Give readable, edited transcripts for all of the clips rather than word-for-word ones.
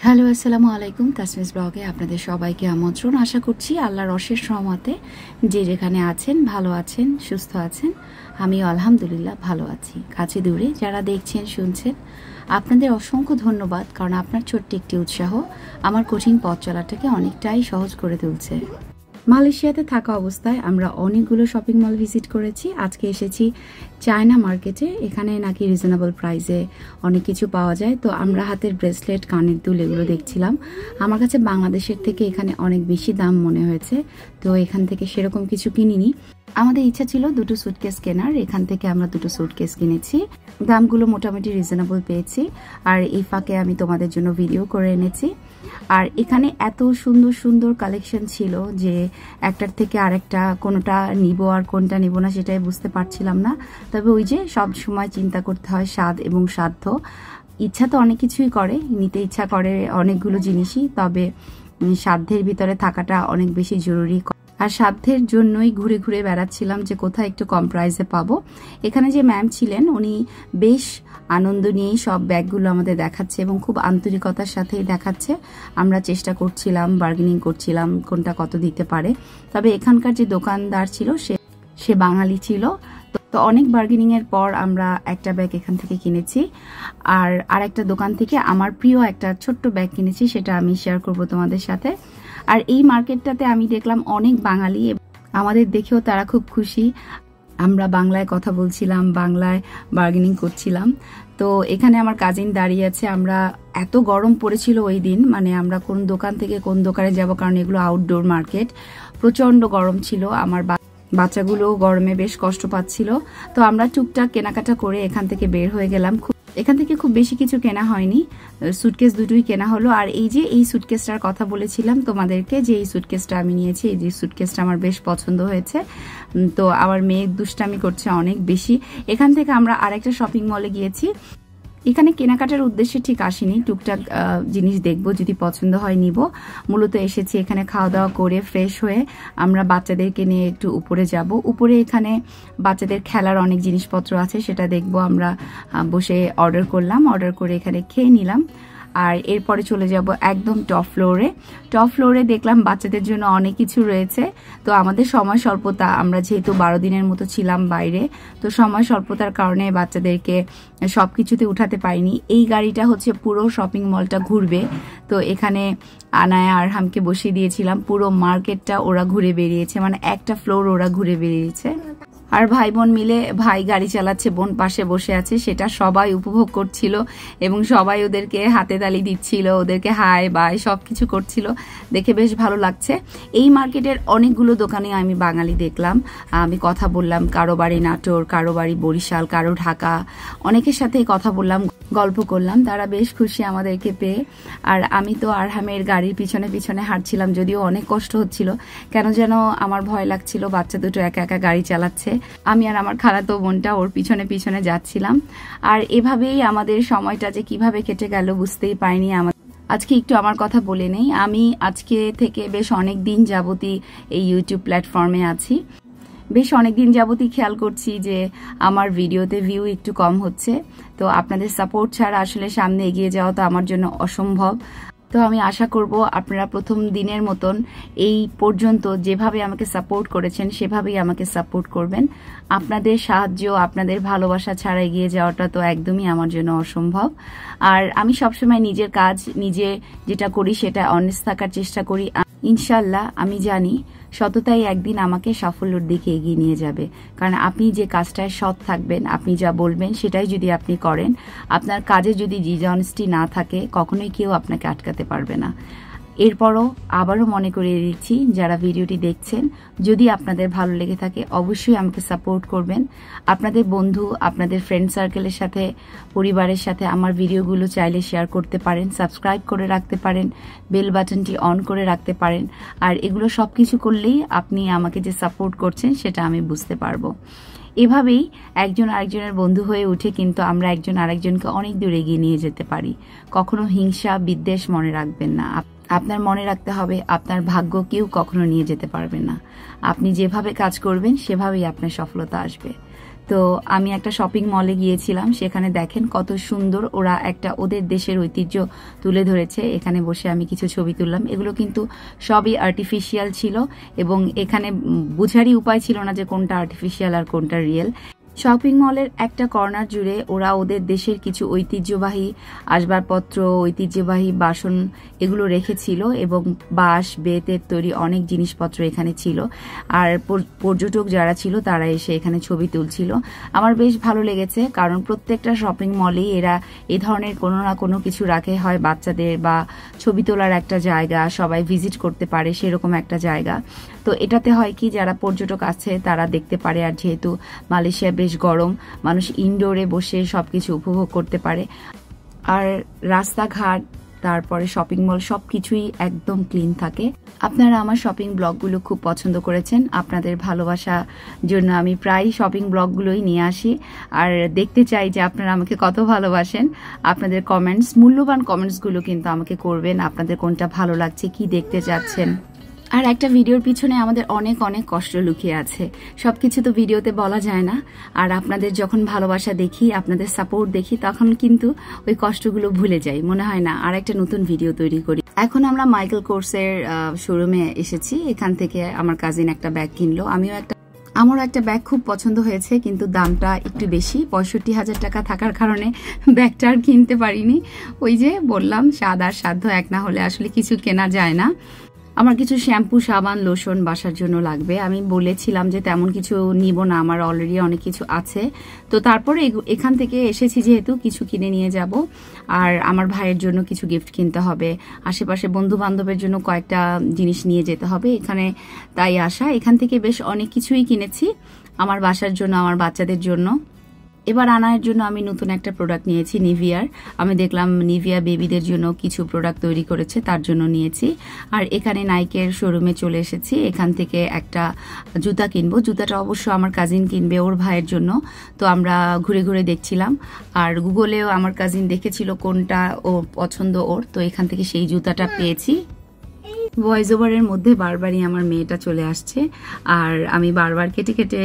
Hello, আসসালামু আলাইকুম। তাসমিস ব্লগে আপনাদের সবাইকে আমন্ত্রণ। আশা করছি আল্লাহর অশেষ রহমতে যে যেখানে আছেন ভালো আছেন, সুস্থ আছেন। আমিও আলহামদুলিল্লাহ ভালো আছি। কাছে দূরে যারা দেখছেন শুনছেন আপনাদের অসংখ্য ধন্যবাদ, কারণ আপনার ছোট্ট একটি উৎসাহ আমার কঠিন পথ চলাটাকে অনেকটাই সহজ করে তুলছে। মালয়েশিয়াতে থাকা অবস্থায় আমরা অনেকগুলো শপিং মল ভিজিট করেছি। আজকে এসেছি চায়না মার্কেটে। এখানে নাকি রিজনেবল প্রাইসে অনেক কিছু পাওয়া যায়। তো আমরা হাতের ব্রেসলেট, কানের দুল এগুলো দেখছিলাম। আমার কাছে বাংলাদেশের থেকে এখানে অনেক বেশি দাম মনে হয়েছে, তো এখান থেকে সেরকম কিছু কিনিনি। আমাদের ইচ্ছা ছিল দুটো সুটকেস কেনার, এখান থেকে আমরা দুটো সুটকেস কিনেছি। দামগুলো মোটামুটি রিজনেবল পেয়েছি, আর এই ফাঁকে আমি তোমাদের জন্য ভিডিও করে এনেছি। আর এখানে এত সুন্দর সুন্দর কালেকশন ছিল যে একটার থেকে আরেকটা কোনটা নিব আর কোনটা নিব না সেটাই বুঝতে পারছিলাম না। তবে ওই যে সব সময় চিন্তা করতে হয় স্বাদ এবং সাধ্য। ইচ্ছা তো অনেক কিছুই করে, নিতে ইচ্ছা করে অনেকগুলো জিনিসই, তবে সাধ্যের ভিতরে থাকাটা অনেক বেশি জরুরি। আর সাধ্যের জন্যই ঘুরে ঘুরে বেড়াচ্ছিলাম যে কোথায় একটু কম প্রাইসে পাবো। এখানে যে ম্যাম ছিলেন উনি বেশ আনন্দ নিয়েই সব ব্যাগগুলো আমাদের দেখাচ্ছে এবং খুব আন্তরিকতার সাথেই দেখাচ্ছে। আমরা চেষ্টা করছিলাম, বার্গেনিং করছিলাম কোনটা কত দিতে পারে। তবে এখানকার যে দোকানদার ছিল সে বাঙালি ছিল। তো অনেক বার্গেনিং এর পর আমরা একটা ব্যাগ এখান থেকে কিনেছি, আর একটা দোকান থেকে আমার প্রিয় একটা ছোট্ট ব্যাগ কিনেছি, সেটা আমি শেয়ার করব তোমাদের সাথে। আর এই মার্কেটটাতে আমি দেখলাম অনেক বাঙালি, আমাদের দেখেও তারা খুব খুশি। আমরা বাংলায় কথা বলছিলাম, বাংলায় বার্গেনিং করছিলাম। তো এখানে আমার কাজিন দাঁড়িয়ে আছে। আমরা এত গরম পড়েছিল ওই দিন, মানে আমরা কোন দোকান থেকে কোন দোকানে যাব, কারণ এগুলো আউটডোর মার্কেট, প্রচন্ড গরম ছিল। আমার বাচ্চাগুলো গরমে বেশ কষ্ট পাচ্ছিল। তো আমরা টুকটাক কেনাকাটা করে এখান থেকে বের হয়ে গেলাম। এখান থেকে খুব বেশি কিছু কেনা হয়নি, সুটকেস দুটোই কেনা হলো। আর এই সুটকেসটার কথা বলেছিলাম তোমাদেরকে, যে এই সুটকেসটা আমি নিয়েছি, এই যে সুটকেসটা আমার বেশ পছন্দ হয়েছে। তো আমার মেয়ে দুষ্টামি করছে অনেক বেশি। এখান থেকে আমরা আরেকটা শপিং মলে গিয়েছি। এখানে কেনাকাটার উদ্দেশ্যে ঠিক আসিনি, টুকটাক জিনিস দেখবো, যদি পছন্দ হয় নিব। মূলত এসেছি এখানে খাওয়া দাওয়া করে ফ্রেশ হয়ে আমরা বাচ্চাদেরকে নিয়ে একটু উপরে যাব। উপরে এখানে বাচ্চাদের খেলার অনেক জিনিসপত্র আছে, সেটা দেখবো। আমরা বসে অর্ডার করলাম, অর্ডার করে এখানে খেয়ে নিলাম। আর এরপরে চলে যাব একদম টপ ফ্লোরে দেখলাম বাচ্চাদের জন্য অনেক কিছু রয়েছে। তো আমাদের সময় স্বল্পতা, আমরা যেহেতু 12 দিনের মতো ছিলাম বাইরে, তো সময় স্বল্পতার কারণে বাচ্চাদেরকে সবকিছুতে উঠাতে পারিনি। এই গাড়িটা হচ্ছে পুরো শপিং মলটা ঘুরবে। তো এখানে আনায়া আর হামকে বসিয়ে দিয়েছিলাম, পুরো মার্কেটটা ওরা ঘুরে বেরিয়েছে, মানে একটা ফ্লোর ওরা ঘুরে বেরিয়েছে। আর ভাই বোন মিলে, ভাই গাড়ি চালাচ্ছে, বোন পাশে বসে আছে, সেটা সবাই উপভোগ করছিল এবং সবাই ওদেরকে হাতে তালি দিচ্ছিল, ওদেরকে হাই বাই সবকিছু করছিল, দেখে বেশ ভালো লাগছে। এই মার্কেটের অনেকগুলো দোকানে আমি বাঙালি দেখলাম। আমি কথা বললাম, কারো বাড়ি নাটোর, কারো বাড়ি বরিশাল, কারো ঢাকা, অনেকের সাথেই কথা বললাম, গল্প করলাম। তারা বেশ খুশি আমাদেরকে পেয়ে। আর আমি তো আরহামের গাড়ির পিছনে পিছনে হাঁটছিলাম, যদিও অনেক কষ্ট হচ্ছিল, কেন যেন আমার ভয় লাগছিল, বাচ্চা দুটো একা একা গাড়ি চালাচ্ছে। আমি আর আমার খালাতো বোনটা ওর পিছনে পিছনে যাচ্ছিলাম। আর এভাবেই আমাদের সময়টা যে কিভাবে কেটে গেল বুঝতেই পারিনি। আজকে একটু আমার কথা বলে নেই। আমি আজকে থেকে বেশ অনেক দিন যাবতই এই ইউটিউব প্ল্যাটফর্মে আছি। বেশ অনেকদিন যাবতই খেয়াল করছি যে আমার ভিডিওতে ভিউ একটু কম হচ্ছে। তো আপনাদের সাপোর্ট ছাড়া আসলে সামনে এগিয়ে যাওয়া তো আমার জন্য অসম্ভব। তো আমি আশা করব আপনারা প্রথম দিনের মতন এই পর্যন্ত যেভাবে আমাকে সাপোর্ট করেছেন সেভাবেই আমাকে সাপোর্ট করবেন। আপনাদের সাহায্য, আপনাদের ভালোবাসা ছাড়া এগিয়ে যাওয়াটা তো একদমই আমার জন্য অসম্ভব। আর আমি সবসময় নিজের কাজ নিজে যেটা করি সেটা অনেস্ট থাকার চেষ্টা করি। ইনশাল্লাহ আমি জানি সততাই একদিন আমাকে সাফল্যের দিকে এগিয়ে নিয়ে যাবে। কারণ আপনি যে কাজটায় সৎ থাকবেন, আপনি যা বলবেন সেটাই যদি আপনি করেন, আপনার কাজে যদি ডিসঅনেস্টি না থাকে, কখনোই কেউ আপনাকে আটকাতে পারবে না। এরপরও আবারও মনে করিয়ে দিচ্ছি, যারা ভিডিওটি দেখছেন, যদি আপনাদের ভালো লেগে থাকে অবশ্যই আমাকে সাপোর্ট করবেন। আপনাদের বন্ধু, আপনাদের ফ্রেন্ড সার্কেলের সাথে, পরিবারের সাথে আমার ভিডিওগুলো চাইলে শেয়ার করতে পারেন, সাবস্ক্রাইব করে রাখতে পারেন, বেল বাটনটি অন করে রাখতে পারেন। আর এগুলো সবকিছু করলেই আপনি আমাকে যে সাপোর্ট করছেন সেটা আমি বুঝতে পারবো। এভাবেই একজন আরেকজনের বন্ধু হয়ে উঠে কিন্তু আমরা একজন আরেকজনকে অনেক দূর এগিয়ে নিয়ে যেতে পারি। কখনো হিংসা বিদ্বেষ মনে রাখবেন না। আপনার মনে রাখতে হবে, আপনার ভাগ্য কেউ কখনো নিয়ে যেতে পারবে না। আপনি যেভাবে কাজ করবেন সেভাবেই আপনার সফলতা আসবে। তো আমি একটা শপিং মলে গিয়েছিলাম, সেখানে দেখেন কত সুন্দর ওরা একটা ওদের দেশের ঐতিহ্য তুলে ধরেছে। এখানে বসে আমি কিছু ছবি তুললাম। এগুলো কিন্তু সবই আর্টিফিশিয়াল ছিল এবং এখানে বোঝারই উপায় ছিল না যে কোনটা আর্টিফিশিয়াল আর কোনটা রিয়েল। শপিং মলের একটা কর্নার জুড়ে ওরা ওদের দেশের কিছু ঐতিহ্যবাহী আসবাবপত্র, ঐতিহ্যবাহী বাসন এগুলো রেখেছিল এবং বাঁশ বেতের তৈরি অনেক জিনিসপত্র এখানে ছিল। আর পর্যটক যারা ছিল তারা এসে এখানে ছবি তুলছিল। আমার বেশ ভালো লেগেছে, কারণ প্রত্যেকটা শপিং মলেই এরা এ ধরনের কোনো না কোনো কিছু রাখে, হয় বাচ্চাদের বা ছবি তোলার একটা জায়গা, সবাই ভিজিট করতে পারে সেরকম একটা জায়গা। তো এটাতে হয় কি, যারা পর্যটক আছে তারা দেখতে পারে। আর যেহেতু মালয়েশিয়া বেশ গরম, মানুষ ইনডোরে বসে সবকিছু উপভোগ করতে পারে। আর রাস্তাঘাট, তারপরে শপিং মল সবকিছুই একদম ক্লিন থাকে। আপনারা আমার শপিং ব্লগগুলো খুব পছন্দ করেছেন। আপনাদের ভালোবাসা জন্য আমি প্রায় শপিং ব্লগগুলোই নিয়ে আসি, আর দেখতে চাই যে আপনারা আমাকে কত ভালোবাসেন। আপনাদের কমেন্টস, মূল্যবান কমেন্টসগুলো কিন্তু আমাকে করবেন, আপনাদের কোনটা ভালো লাগছে, কি দেখতে চাচ্ছেন। আর একটা ভিডিওর পিছনে আমাদের অনেক অনেক কষ্ট লুকিয়ে আছে, সবকিছু তো ভিডিওতে বলা যায় না। আর আপনাদের যখন ভালোবাসা দেখি, আপনাদের সাপোর্ট দেখি, তখন কিন্তু ওই কষ্টগুলো ভুলে যাই, মনে হয় না আর একটা নতুন ভিডিও তৈরি করি। এখন আমরা মাইকেল কোর্সের শোরুমে এসেছি। এখান থেকে আমার কাজিন একটা ব্যাগ কিনলো, আমারও একটা ব্যাগ খুব পছন্দ হয়েছে, কিন্তু দামটা একটু বেশি, 65,000 টাকা থাকার কারণে ব্যাগটা আর কিনতে পারিনি। ওই যে বললাম, স্বাদ আর সাধ্য এক না হলে আসলে কিছু কেনা যায় না। আমার কিছু শ্যাম্পু, সাবান, লোশন বাসার জন্য লাগবে। আমি বলেছিলাম যে তেমন কিছু নিব না, আমার অলরেডি অনেক কিছু আছে। তো তারপরে এখান থেকে এসেছি যেহেতু, কিছু কিনে নিয়ে যাব। আর আমার ভাইয়ের জন্য কিছু গিফট কিনতে হবে, আশেপাশে বন্ধু বান্ধবের জন্য কয়েকটা জিনিস নিয়ে যেতে হবে, এখানে তাই আসা। এখান থেকে বেশ অনেক কিছুই কিনেছি আমার বাসার জন্য, আমার বাচ্চাদের জন্য। এবার আনায়ের জন্য আমি নতুন একটা প্রোডাক্ট নিয়েছি, নিভিয়ার। আমি দেখলাম নিভিয়া বেবিদের জন্য কিছু প্রোডাক্ট তৈরি করেছে, তার জন্য নিয়েছি। আর এখানে নাইকের শোরুমে চলে এসেছি, এখান থেকে একটা জুতা কিনবো। জুতাটা অবশ্য আমার কাজিন কিনবে ওর ভাইয়ের জন্য। তো আমরা ঘুরে ঘুরে দেখছিলাম, আর গুগলেও আমার কাজিন দেখেছিল কোনটা ও পছন্দ ওর, তো এখান থেকে সেই জুতাটা পেয়েছি। ভয়েস ওভারের মধ্যে বারবারই আমার মেয়েটা চলে আসছে, আর আমি বারবার কেটে কেটে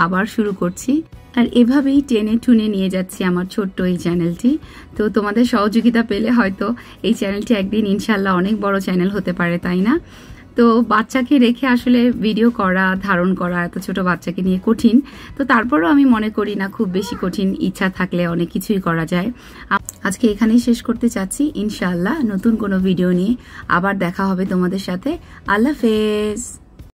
আবার শুরু করছি। আর এভাবেই টেনে টুনে নিয়ে যাচ্ছি আমার ছোট্ট এই চ্যানেলটি। তো তোমাদের সহযোগিতা পেলে হয়তো এই চ্যানেলটি একদিন ইনশাল্লাহ অনেক বড় চ্যানেল হতে পারে, তাই না? তো বাচ্চাকে রেখে আসলে ভিডিও করা, ধারণ করা এত ছোট বাচ্চাকে নিয়ে কঠিন। তো তারপরেও আমি মনে করি না খুব বেশি কঠিন, ইচ্ছা থাকলে অনেক কিছুই করা যায়। আজকে এখানেই শেষ করতে চাচ্ছি। ইনশাআল্লাহ নতুন কোনো ভিডিও নিয়ে আবার দেখা হবে তোমাদের সাথে। আল্লাহ হাফেজ।